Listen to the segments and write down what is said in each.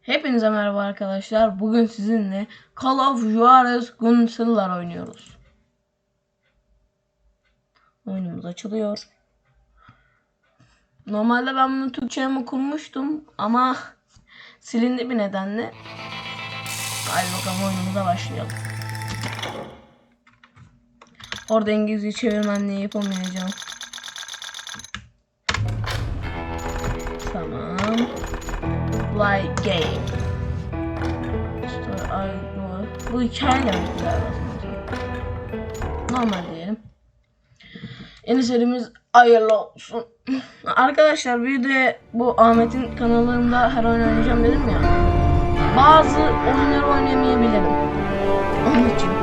Hepinize merhaba arkadaşlar. Bugün sizinle Call of Juarez Gunslinger oynuyoruz. Oyunumuz açılıyor. Normalde ben bunu Türkçe'ye kurmuştum ama silindi bir nedenle. Haydi bakalım oyunumuza başlayalım. Orada İngilizce çevirmenliği yapamayacağım. Tamam. Like game. Bu hikaye demek normal diyelim. Yeni serimiz hayırlı olsun. Arkadaşlar bir de bu Ahmet'in kanalında her oyun oynayacağım dedim ya. Bazı oyunları oynayamayabilirim. Onun için.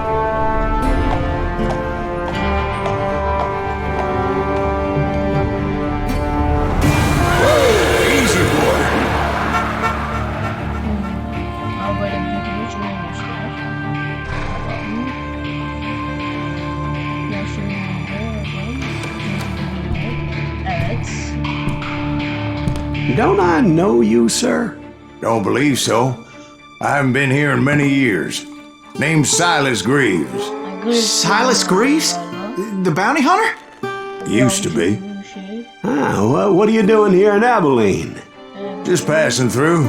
Don't I know you, sir? Don't believe so. I haven't been here in many years. Name's Silas Greaves. Silas Greaves? The bounty hunter? Used to be. Well, what are you doing here in Abilene? Just passing through.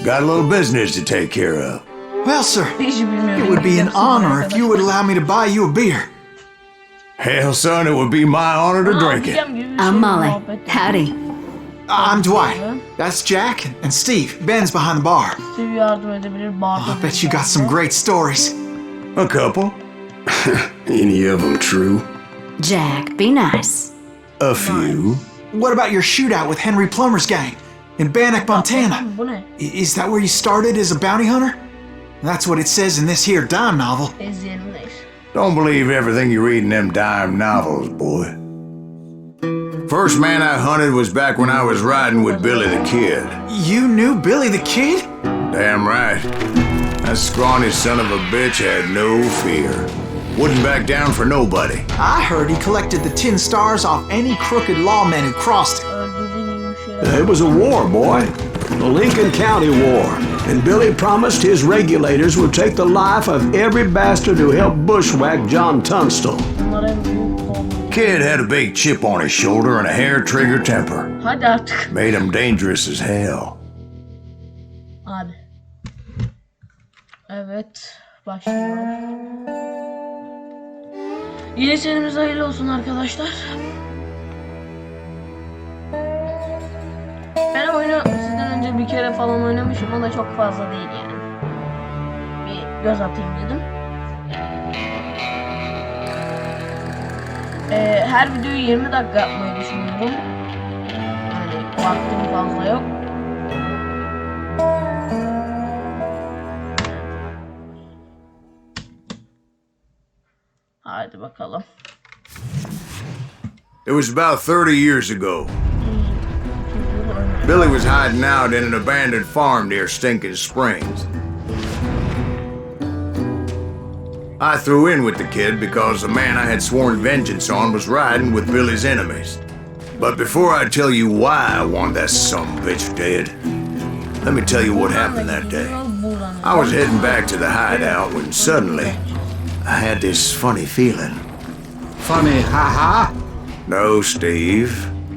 Got a little business to take care of. Well, sir, it would be an honor if you would allow me to buy you a beer. Hell, son, it would be my honor to drink it. I'm Molly. Howdy. I'm Dwight. That's Jack and Steve. Ben's behind the bar. Steve yardım edebilir. I bet you got some great stories. A couple. Any of them true? Jack, be nice. A few. What about your shootout with Henry Plummer's gang in Bannock, Montana? Bu ne? Is that where you started as a bounty hunter? That's what it says in this here dime novel. Don't believe everything you read in them dime novels, boy. First man I hunted was back when I was riding with Billy the Kid. You knew Billy the Kid? Damn right. That scrawny son of a bitch had no fear. Wouldn't back down for nobody. I heard he collected the 10 stars off any crooked lawmen who crossed it. It was a war, boy. The Lincoln County War. And Billy promised his regulators would take the life of every bastard who helped bushwhack John Tunstall. Kid had a big chip on his shoulder and a hair-trigger temper. Hadi artık. Made him dangerous as hell. Hadi. Evet. Başlıyor. Yeni serimiz hayırlı olsun arkadaşlar. Ben oyunu sizden önce bir kere falan oynamışım. O da çok fazla değil yani. Bir göz atayım dedim. Her videoyu 20 dakika yapmayı düşünüyorum. Yani vaktim fazla yok. Hadi bakalım. It was about 30 years ago. Billy was hiding out in an abandoned farm near Stinking Springs. I threw in with the kid because the man I had sworn vengeance on was riding with Billy's enemies. But before I tell you why I want that sumbitch dead, let me tell you what happened that day. I was heading back to the hideout when suddenly I had this funny feeling. Funny, ha-ha? No, Steve.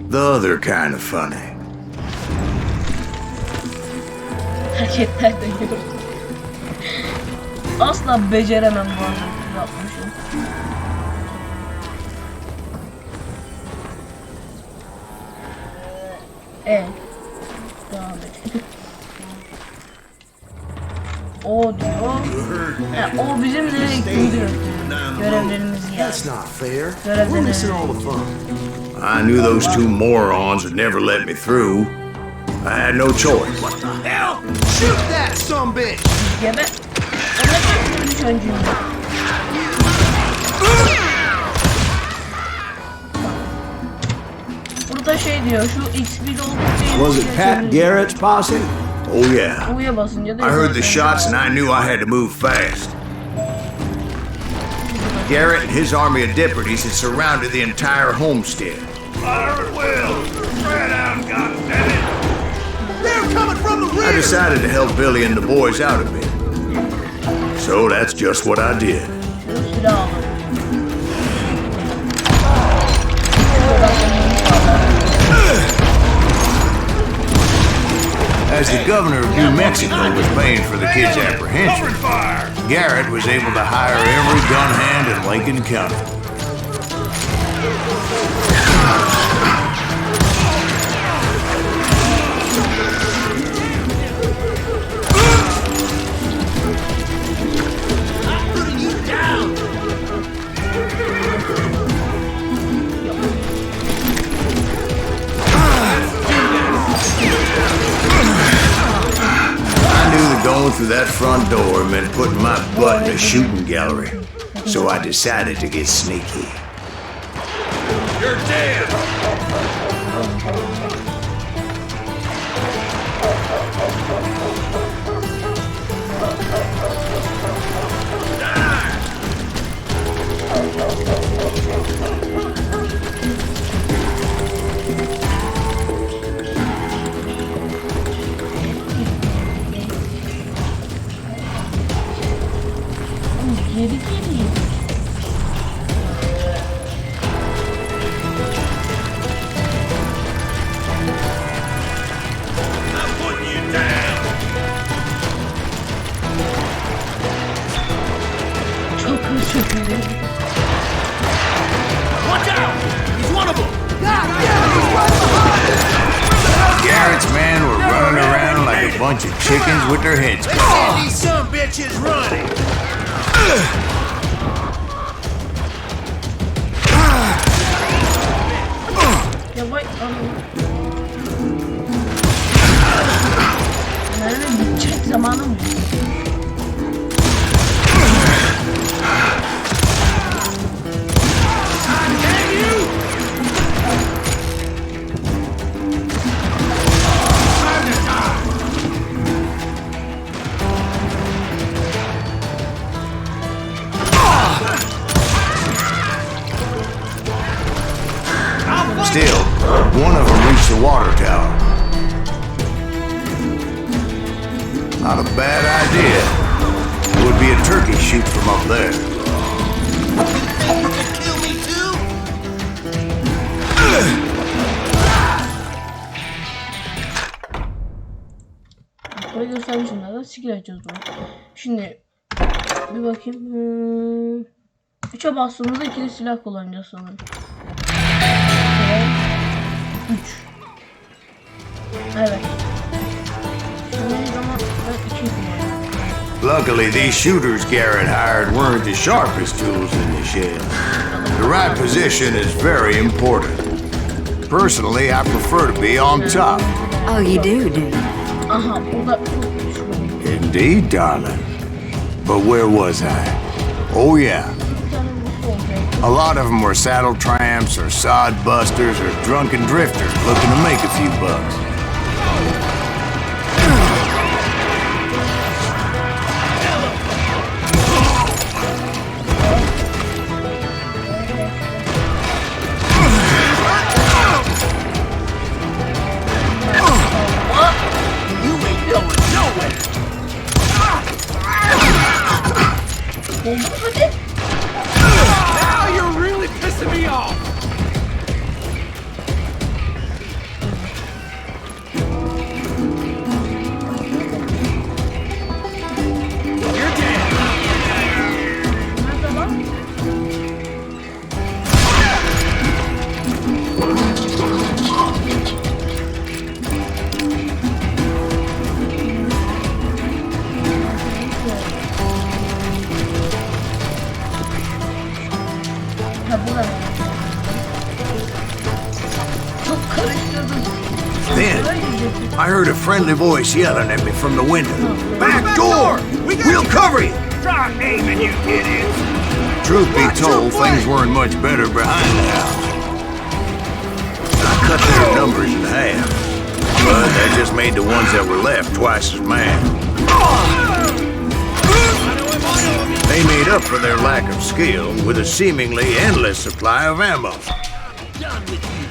The other kind of funny. Hareketler de yiyorum. Asla beceremem bu hareketi yapmışım. Devam edelim. O diyor. O bizim nereye gittiğini diyor. Görevlerimizi yap. Görevlerimizi. I knew those two morons would never let me through. I had no choice. What the hell? Shoot that sumbitch! Gebe. Ona bir çocuğum. Burada şey diyor, şu XP'de olduğu Was it Pat Garrett's posse? Oh yeah. U'ya basınca da I heard the shots and I knew I had to move fast. Garrett and his army of deputies had surrounded the entire homestead. Fire at will! Spread out, goddammit! They're coming from the rear! I decided to help Billy and the boys out a bit. So that's just what I did. Şu silah alın. As the governor of New Mexico was paying for the kids' apprehension, Garrett was able to hire every gun hand in Lincoln County. Going through that front door meant putting my butt in a shooting gallery. So I decided to get sneaky. You're dead! Geri geleyim. Çok özür dilerim. Garrett's men were running around like a bunch of chickens with their heads cut off. These some bitches running. Ya vay anam. Nerede bitecek zamanım? Still, one of them reached the water tower. Not a bad idea. It would be a turkey shoot from up there. Kill me too? Burayı göstermişim zaten. Skill açacağız bunu. Şimdi bir bakayım. 3'e bastığımızda ikili silah kullanacağız sanırım. 3. Evet. Şimdi zaman ben 2'yi kullanıyorum. Luckily, these shooters Garrett hired weren't the sharpest tools in the shed. The right position is very important. Personally, I prefer to be on top. Oh, you do you? Aha burada. Indeed, darling. But where was I? Oh, yeah. A lot of them were saddle tramps or sod busters or drunken drifters looking to make a few bucks. Now you're really pissing me off. You're dead. Çok karıştırdım. Then, I heard a friendly voice yelling at me from the window. Back door! We'll cover you! Try aiming, you idiots. Truth be told, things weren't much better behind the house. I cut their numbers in half, but that just made the ones that were left twice as mad. They made up for their lack of skill with a seemingly endless supply of ammo. Done with you.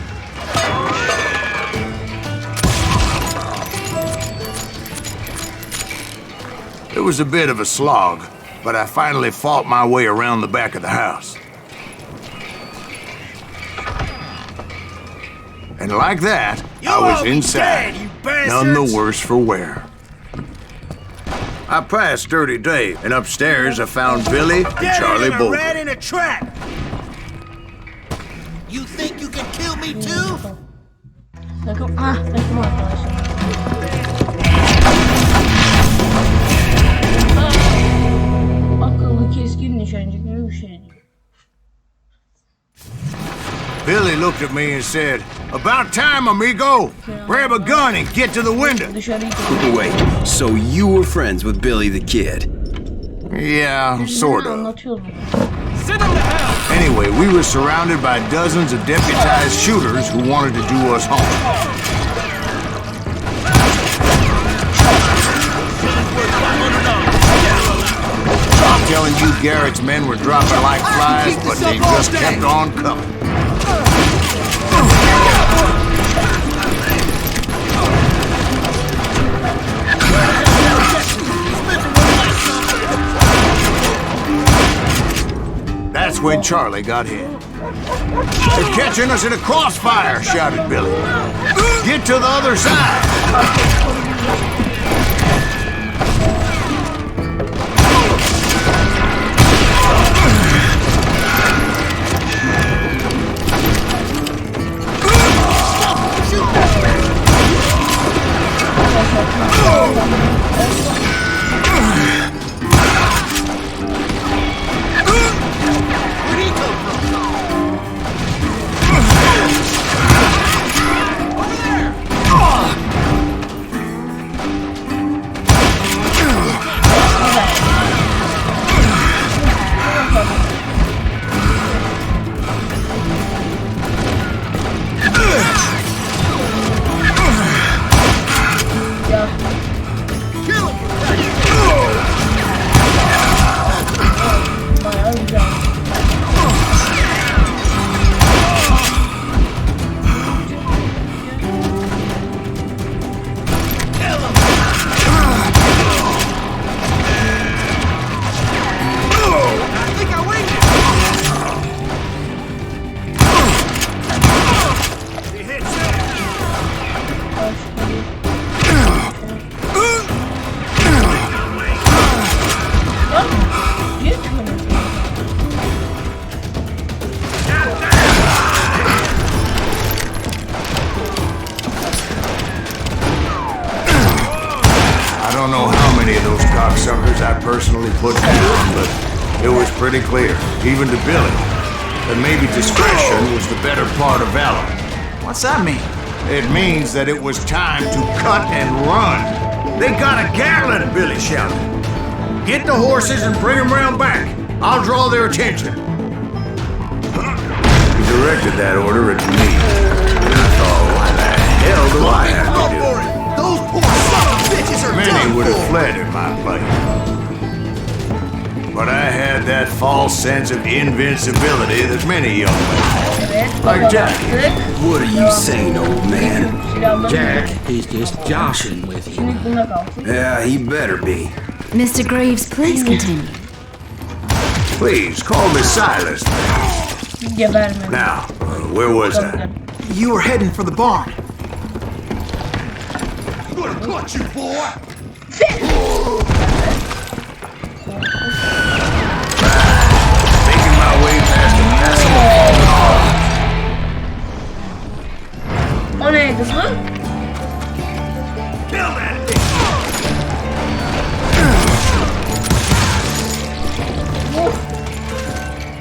It was a bit of a slog, but I finally fought my way around the back of the house. And like that, I was inside, none the worse for wear. I passed Dirty Dave, and upstairs I found Billy and Charlie Bolton. Rat in a trap. You think you can kill me too? Takım arkadaşlar. Akıllı keskin nişancı gibi bir şeydi. Billy looked at me and said, "About time, amigo. Grab a gun and get to the window." Dışarıyı Wait, so you were friends with Billy the Kid? Yeah, sort of. anlatıyordu. Send him to hell. Anyway, we were surrounded by dozens of deputized shooters who wanted to do us harm. I'm telling you, Garrett's men were dropping like flies, but they just kept on coming. That's when Charlie got hit. "They're catching us in a crossfire," shouted Billy. "Get to the other side." I personally put down, but it was pretty clear, even to Billy, that maybe discretion was the better part of valor. What's that mean? It means that it was time to cut and run. "They got a Gatlin," Billy shouted. "Get the horses and bring them round back. I'll draw their attention." He directed that order at me. And I thought, why the hell do I have to do it? Those poor son of bitches are Many done would have for. fled in my place. But I had that false sense of invincibility that many young men have. Like Jack. What are you saying, old man? Jack, he's just joshing with you. Şimdi bunda kalsın. Yeah, he better be. Mr. Graves, please continue. Please, call me Silas. Gebermedi. Now, where was I? You were heading for the barn. I'm gonna clutch you, boy. Making my way past the passable. O neydi bu? Kill that!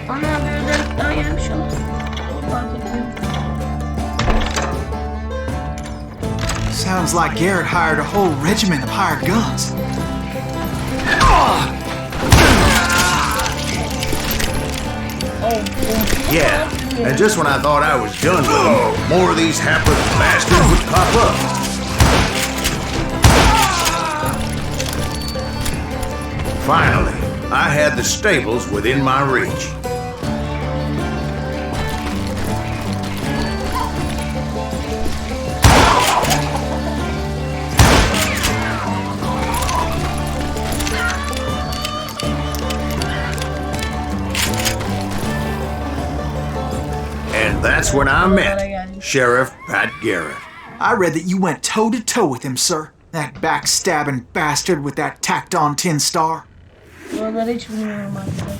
Ana bir özellik daha gelmiş ama. Fark etmiyorum. Sounds like Garrett hired a whole regiment of hired guns. Yeah, and just when I thought I was done with them, more of these hapless bastards would pop up. Finally, I had the stables within my reach. that's when I met Sheriff Pat Garrett. I read that you went toe-to-toe with him, sir. That backstabbing bastard with that tacked-on tin star. Buraları hiç bilmiyorum arkadaşlar.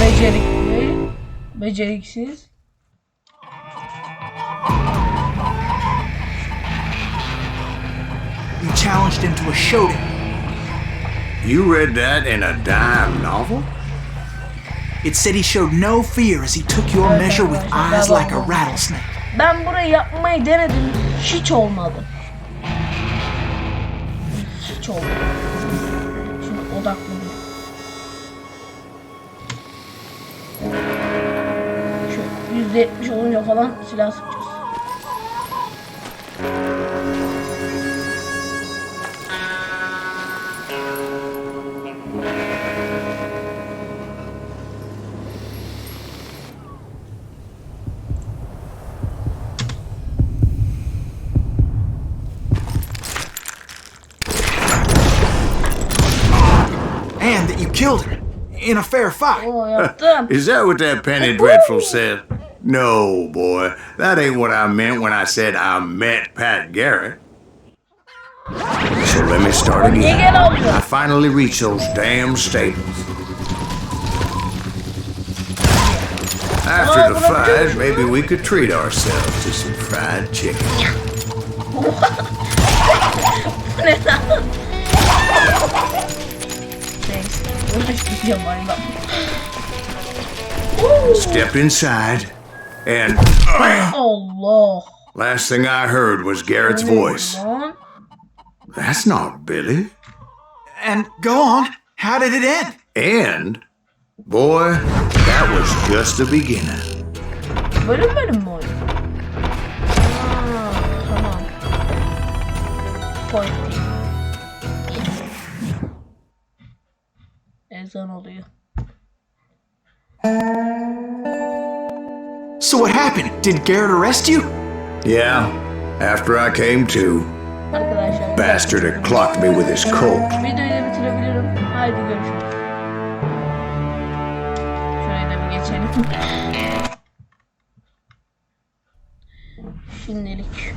Becerikli, beceriksiz. You challenged him to a showdown. You read that in a dime novel? It said he showed no fear as he took your measure with eyes like a rattlesnake. Ben burayı yapmayı denedim. Hiç olmadı. Hiç olmadı. Şimdi odaklanayım. Şöyle %70 olunca falan silah sıkacağız. And that you killed him in a fair fight. Oo yaptım. Is that what that Penny Dreadful said? No, boy. That ain't what I meant when I said I met Pat Garrett. So let me start again. I finally reached those damn stables. After the fight, maybe we could treat ourselves to some fried chicken. Step inside, and Allah. last thing I heard was Garrett's voice. That's not Billy. And go on. How did it end? And, boy, that was just the beginning. Bölüm mi oyun? Tamam. Point. Ezan oluyor. So what happened? Did Garrett arrest you? Yeah, after I came to, Arkadaşlar. bastard had clocked me with his coat. Videoyu da bitirebilirim. Haydi görüşürüz. Şurayı da bir geçelim. Şimdilik.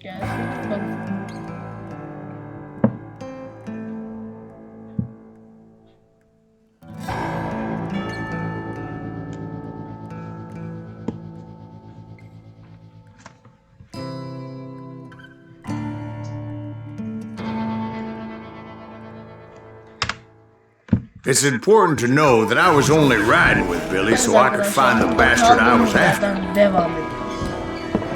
Gelsin. Bak. It's important to know that I was only riding with Billy so I could find the bastard I was after. Devam edelim.